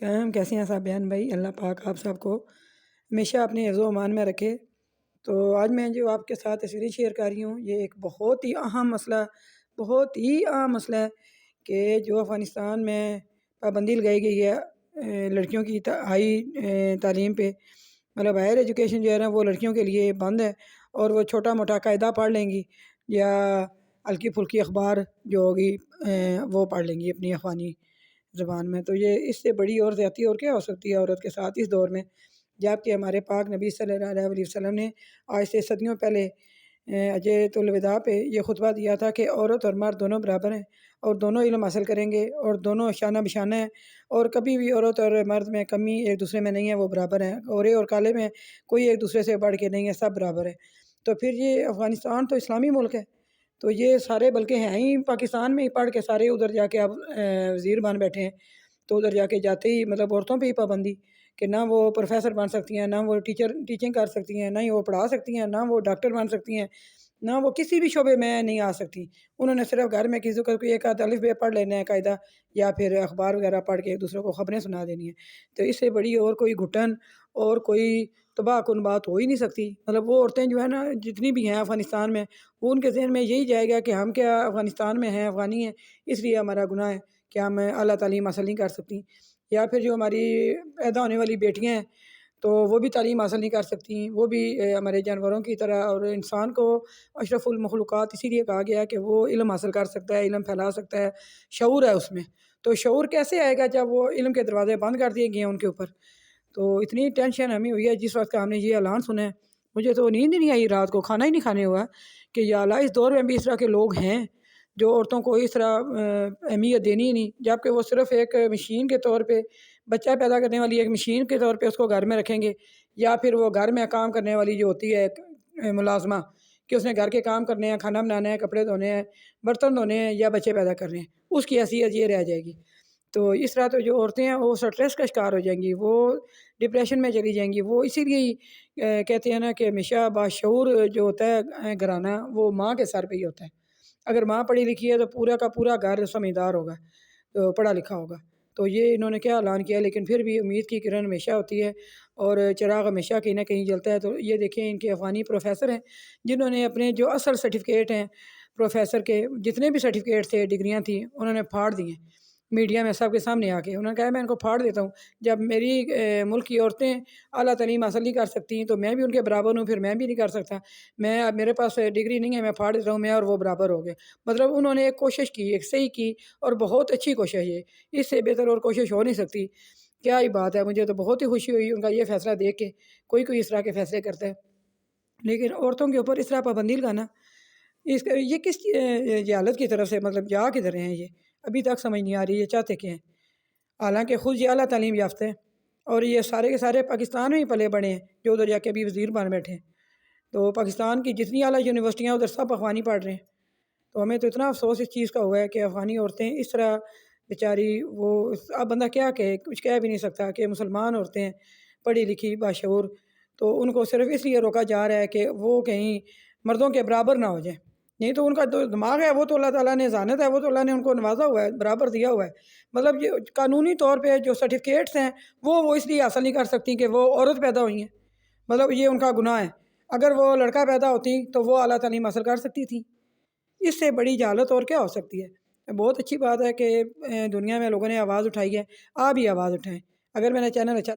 علیکم، کیسے ہیں صاحب بیان بھائی؟ اللہ پاک آپ سب کو ہمیشہ اپنے حفظ و امان میں رکھے۔ تو آج میں جو آپ کے ساتھ تصویریں شیئر کر رہی ہوں، یہ ایک بہت ہی اہم مسئلہ، بہت ہی اہم مسئلہ ہے کہ جو افغانستان میں پابندی لگائی گئی ہے لڑکیوں کی ہائی تعلیم پہ، مطلب ہائر ایجوکیشن جو ہے نا وہ لڑکیوں کے لیے بند ہے، اور وہ چھوٹا موٹا قاعدہ پڑھ لیں گی یا ہلکی پھلکی اخبار جو ہوگی وہ پڑھ لیں گی اپنی اخوانی زبان میں۔ تو یہ اس سے بڑی اور زیادتی اور کیا ہو سکتی ہے عورت کے ساتھ اس دور میں، جب کہ ہمارے پاک نبی صلی اللہ علیہ وسلم نے آج سے صدیوں پہلے حجۃ الوداع پہ یہ خطبہ دیا تھا کہ عورت اور مرد دونوں برابر ہیں اور دونوں علم حاصل کریں گے اور دونوں شانہ بشانہ ہیں، اور کبھی بھی عورت اور مرد میں کمی ایک دوسرے میں نہیں ہے، وہ برابر ہیں، گورے اور کالے میں کوئی ایک دوسرے سے بڑھ کے نہیں ہے، سب برابر ہے۔ تو پھر یہ افغانستان تو اسلامی ملک ہے، تو یہ سارے بلکہ ہیں ہی پاکستان میں ہی پڑھ کے سارے ادھر جا کے اب وزیر بن بیٹھے ہیں۔ تو ادھر جا کے جاتے ہی مطلب عورتوں پہ ہی پابندی کہ نہ وہ پروفیسر بن سکتی ہیں، نہ وہ ٹیچنگ کر سکتی ہیں، نہ ہی وہ پڑھا سکتی ہیں، نہ وہ ڈاکٹر بن سکتی ہیں، نہ وہ کسی بھی شعبے میں نہیں آ سکتی۔ انہوں نے صرف گھر میں کسی کو کوئی ایک آدھ الف بے پڑھ لینا ہے قاعدہ، یا پھر اخبار وغیرہ پڑھ کے ایک دوسرے کو خبریں سنا دینی ہیں۔ تو اس سے بڑی اور کوئی گھٹن اور کوئی تباہ کن بات ہو ہی نہیں سکتی۔ مطلب وہ عورتیں جو ہے نا جتنی بھی ہیں افغانستان میں، وہ ان کے ذہن میں یہی جائے گا کہ ہم کیا افغانستان میں ہیں، افغانی ہیں، اس لیے ہمارا گناہ ہے کہ ہم اعلیٰ تعلیم حاصل نہیں کر سکتی، یا پھر جو ہماری پیدا ہونے والی بیٹیاں ہیں تو وہ بھی تعلیم حاصل نہیں کر سکتی، وہ بھی ہمارے جانوروں کی طرح۔ اور انسان کو اشرف المخلوقات اسی لیے کہا گیا ہے کہ وہ علم حاصل کر سکتا ہے، علم پھیلا سکتا ہے، شعور ہے اس میں۔ تو شعور کیسے آئے گا جب وہ علم کے دروازے بند کر دیے گئے ہیں ان کے اوپر؟ تو اتنی ٹینشن ہمیں ہوئی ہے جس وقت کا ہم نے یہ اعلان سنا ہے، مجھے تو نیند ہی نہیں آئی رات کو، کھانا ہی نہیں کھانے ہوا کہ یا اللہ اس دور میں بھی اس طرح کے لوگ ہیں جو عورتوں کو اس طرح اہمیت دینی ہی نہیں، جبکہ وہ صرف ایک مشین کے طور پہ، بچہ پیدا کرنے والی ایک مشین کے طور پہ اس کو گھر میں رکھیں گے، یا پھر وہ گھر میں کام کرنے والی جو ہوتی ہے ایک ملازمہ کہ اس نے گھر کے کام کرنے ہیں، کھانا بنانا ہے، کپڑے دھونے ہیں، برتن دھونے ہیں، یا بچے پیدا کرنے ہیں، اس کی حیثیت یہ رہ جائے گی۔ تو اس طرح تو جو عورتیں ہیں وہ سٹریس کا شکار ہو جائیں گی، وہ ڈپریشن میں چلی جائیں گی۔ وہ اسی لیے ہی کہتے ہیں نا کہ ہمیشہ باشعور جو ہوتا ہے گھرانہ وہ ماں کے سر پہ ہی ہوتا ہے۔ اگر ماں پڑھی لکھی ہے تو پورا کا پورا گھر سمجھدار ہوگا، تو پڑھا لکھا ہوگا۔ تو یہ انہوں نے کیا اعلان کیا، لیکن پھر بھی امید کی کرن ہمیشہ ہوتی ہے اور چراغ ہمیشہ کہیں نہ کہیں جلتا ہے۔ تو یہ دیکھیں ان کے افغانی پروفیسر ہیں جنہوں نے اپنے جو اصل سرٹیفکیٹ ہیں پروفیسر کے، جتنے بھی سرٹیفکیٹ تھے، ڈگریاں تھیں، انہوں نے پھاڑ دی ہیں میڈیا میں سب کے سامنے آ کے۔ انہوں نے کہا میں ان کو پھاڑ دیتا ہوں، جب میری ملک کی عورتیں اعلیٰ تعلیم حاصل نہیں کر سکتی ہیں تو میں بھی ان کے برابر ہوں، پھر میں بھی نہیں کر سکتا، میرے پاس ڈگری نہیں ہے، میں پھاڑ دیتا ہوں، میں اور وہ برابر ہو گئے۔ مطلب انہوں نے ایک کوشش کی، ایک صحیح کی، اور بہت اچھی کوشش ہے یہ، اس سے بہتر اور کوشش ہو نہیں سکتی۔ کیا ہی بات ہے، مجھے تو بہت ہی خوشی ہوئی ان کا یہ فیصلہ دیکھ کے۔ کوئی اس طرح کے فیصلے کرتا ہے، لیکن عورتوں کے اوپر اس طرح پابندی لگانا، یہ کس جہالت کی طرف سے، مطلب جا کدھر رہے ہیں یہ؟ ابھی تک سمجھ نہیں آ رہی یہ چاہتے کیا ہیں۔ حالانکہ خود یہ اعلیٰ تعلیم یافتہ ہیں، اور یہ سارے کے سارے پاکستان میں ہی پلے بڑے ہیں، جو ادھر جا کے ابھی وزیر بن بیٹھے ہیں۔ تو پاکستان کی جتنی اعلیٰ یونیورسٹیاں ادھر سب افغانی پڑھ رہے ہیں۔ تو ہمیں تو اتنا افسوس اس چیز کا ہوا ہے کہ افغانی عورتیں اس طرح بیچاری، وہ اب بندہ کیا کہے، کچھ کہہ بھی نہیں سکتا کہ مسلمان عورتیں ہیں پڑھی لکھی باشعور، تو ان کو صرف اس لیے روکا جا رہا ہے کہ وہ کہیں مردوں کے برابر نہ ہو جائیں۔ نہیں تو ان کا جو دماغ ہے وہ تو اللہ تعالیٰ نے ذہانت ہے، وہ تو اللہ نے ان کو نوازا ہوا ہے، برابر دیا ہوا ہے۔ مطلب یہ قانونی طور پہ جو سرٹیفکیٹس ہیں وہ اس لیے حاصل نہیں کر سکتی کہ وہ عورت پیدا ہوئی ہیں، مطلب یہ ان کا گناہ ہے۔ اگر وہ لڑکا پیدا ہوتی تو وہ اعلیٰ تعلیم حاصل کر سکتی تھی۔ اس سے بڑی جہالت اور کیا ہو سکتی ہے؟ بہت اچھی بات ہے کہ دنیا میں لوگوں نے آواز اٹھائی ہے، آپ بھی آواز اٹھائیں۔ اگر میرا چینل اچھا